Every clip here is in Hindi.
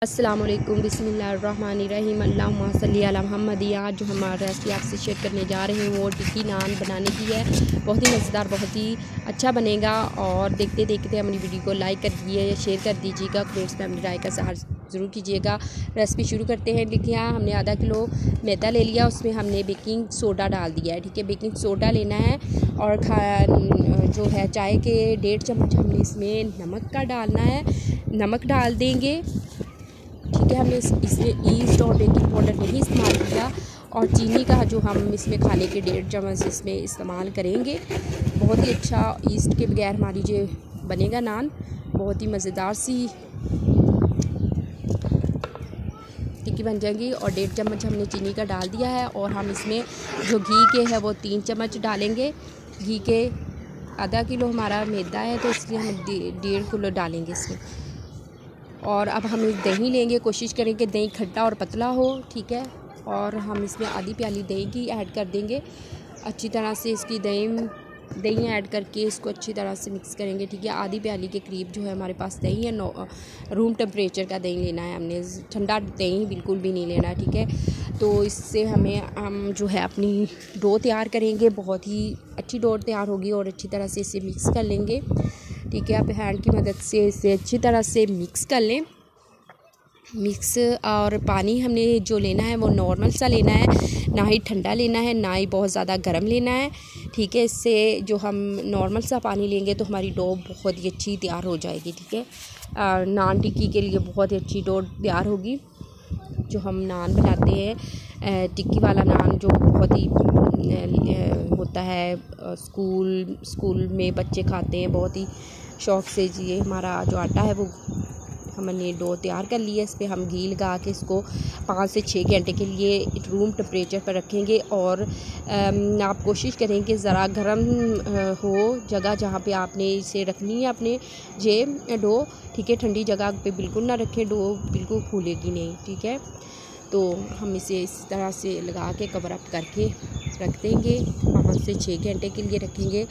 अस्सलामुअलैकुम बिस्मिल्लाहिर्रहमानिर्रहीम अल्लाहुम्मा सल्ली अला मुहम्मद। आज जो हमारा रेसिपी आपसे शेयर करने जा रहे हैं वो टिक्की नान बनाने की है। बहुत ही मज़ेदार, बहुत ही अच्छा बनेगा। और देखते देखते हमारी वीडियो को लाइक कर दिए, शेयर कर दीजिएगा, कमेंट्स में अपनी राय का इज़हार ज़रूर कीजिएगा। रेसिपी शुरू करते हैं। देखिए यहाँ हमने आधा किलो मैदा ले लिया, उसमें हमने बेकिंग सोडा डाल दिया है। ठीक है, बेकिंग सोडा लेना है और जो है चाय के 1.5 चम्मच हमने इसमें नमक का डालना है। नमक डाल देंगे। ठीक है, हमने इसमें ईस्ट और बेकिंग पाउडर नहीं इस्तेमाल किया। और चीनी का जो हम इसमें खाने के 1.5 चम्मच इसमें इस्तेमाल करेंगे। बहुत ही अच्छा, ईस्ट के बगैर हमारी जो बनेगा नान, बहुत ही मज़ेदार सी टिक्की बन जाएगी। और 1.5 चम्मच हमने चीनी का डाल दिया है। और हम इसमें जो घी के है वो 3 चम्मच डालेंगे। घी के आधा किलो हमारा मैदा है तो इसलिए हम 1.5 किलो डालेंगे इसमें। और अब हम दही लेंगे, कोशिश करेंगे दही खट्टा और पतला हो। ठीक है, और हम इसमें आधी प्याली दही की ऐड कर देंगे। अच्छी तरह से इसकी दही ऐड करके इसको अच्छी तरह से मिक्स करेंगे। ठीक है, आधी प्याली के करीब जो है हमारे पास दही है। रूम टेम्परेचर का दही लेना है हमने, ठंडा दही बिल्कुल भी नहीं लेना। ठीक है, तो इससे हम जो है अपनी डो तैयार करेंगे। बहुत ही अच्छी डो तैयार होगी और अच्छी तरह से इसे मिक्स कर लेंगे। ठीक है, आप हैंड की मदद से इसे अच्छी तरह से मिक्स कर लें। मिक्स और पानी हमने जो लेना है वो नॉर्मल सा लेना है, ना ही ठंडा लेना है ना ही बहुत ज़्यादा गर्म लेना है। ठीक है, इससे जो हम नॉर्मल सा पानी लेंगे तो हमारी डो बहुत ही अच्छी तैयार हो जाएगी। ठीक है, नान टिक्की के लिए बहुत ही अच्छी डो तैयार होगी। जो हम नान बनाते हैं, टिक्की वाला नान जो बहुत ही होता है, स्कूल में बच्चे खाते हैं बहुत ही शौक़ से। ये हमारा जो आटा है वो हमने डो तैयार कर लिया। इस पर हम घी लगा के इसको 5 से 6 घंटे के लिए रूम टेम्परेचर पर रखेंगे। और आप कोशिश करें कि ज़रा गर्म हो जगह जहाँ पे आपने इसे रखनी है अपने डो। ठीक है, ठंडी जगह पे बिल्कुल ना रखें, डो बिल्कुल फूलेगी नहीं। ठीक है, तो हम इसे इस तरह से लगा के कवर अप करके रख देंगे। 5 से 6 घंटे के लिए रखेंगे।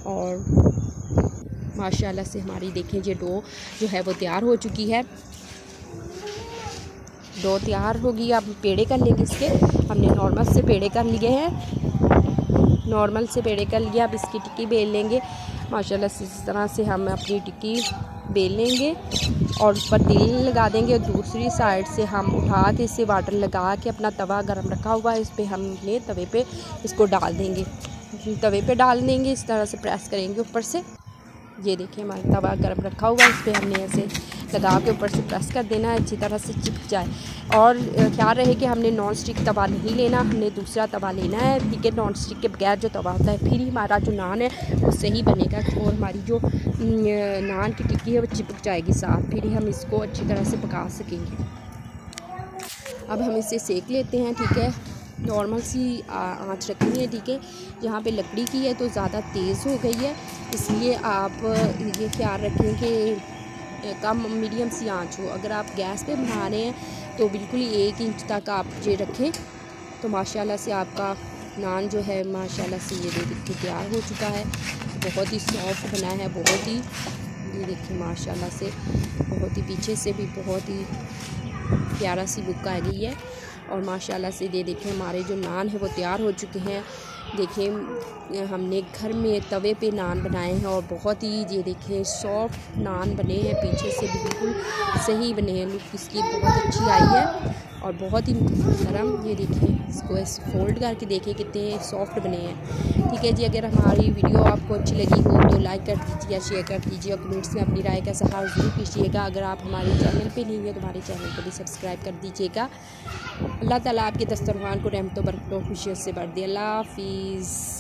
और माशाल्लाह से हमारी देखें ये डो जो है वो तैयार हो चुकी है। डो तैयार होगी। अब पेड़े कर लेंगे इसके। हमने नॉर्मल से पेड़े कर लिए हैं, नॉर्मल से पेड़े कर लिया। अब इसकी टिक्की बेल लेंगे। माशाल्लाह से इस तरह से हम अपनी टिक्की बेल लेंगे और ऊपर तेल लगा देंगे। और दूसरी साइड से हम उठा के इसे वाटर लगा के अपना तवा गरम रखा हुआ है, इस पर हम अपने तवे पे इसको डाल देंगे। तवे पे डाल देंगे, इस तरह से प्रेस करेंगे ऊपर से। ये देखिए हमारा तवा गर्म रखा हुआ है, इस पर हमने ऐसे लगा के ऊपर से प्रेस कर देना है, अच्छी तरह से चिपक जाए। और ख्याल रहे कि हमने नॉन स्टिक तवा नहीं लेना, हमने दूसरा तवा लेना है। ठीक है, नॉन स्टिक के बगैर जो तवा होता है, फिर ही हमारा जो नान है वो सही बनेगा और हमारी जो नान की टिक्की है वो चिपक जाएगी साथ, फिर ही हम इसको अच्छी तरह से पका सकेंगे। अब हम इसे सेक लेते हैं। ठीक है, नॉर्मल सी आँच रखनी है। ठीक है, यहाँ पे लकड़ी की है तो ज़्यादा तेज़ हो गई है, इसलिए आप ये ख्याल रखें कि कम मीडियम सी आँच हो। अगर आप गैस पे बना रहे हैं तो बिल्कुल ही 1 इंच तक आप ये रखें तो माशाल्लाह से आपका नान जो है माशाल्लाह से ये देखिए तैयार हो चुका है। बहुत ही सॉफ्ट बना है, बहुत ही, ये देखिए माशाल्लाह से बहुत ही पीछे से भी बहुत ही प्यारा सी लुक आ गई है। और माशाल्लाह से ये देखें हमारे जो नान है वो तैयार हो चुके हैं। देखें हमने घर में तवे पे नान बनाए हैं और बहुत ही ये देखें सॉफ्ट नान बने हैं, पीछे से भी बिल्कुल सही बने हैं। लुक इसकी बहुत अच्छी आई है और बहुत ही नरम। ये देखें, इसको ऐसे फोल्ड करके देखें कितने सॉफ्ट बने हैं। ठीक है जी, अगर हमारी वीडियो आपको अच्छी लगी हो तो लाइक कर दीजिए, शेयर कर दीजिए और कमेंट्स में अपनी राय का इज़हार ज़रूर कीजिएगा। अगर आप हमारे चैनल पे नहीं है तो हमारे चैनल को भी सब्सक्राइब कर दीजिएगा। अल्लाह ताला आपके दस्तरखान को रहमतों बरकतों खुशियों से भर दे। अल्लाह हाफिज़।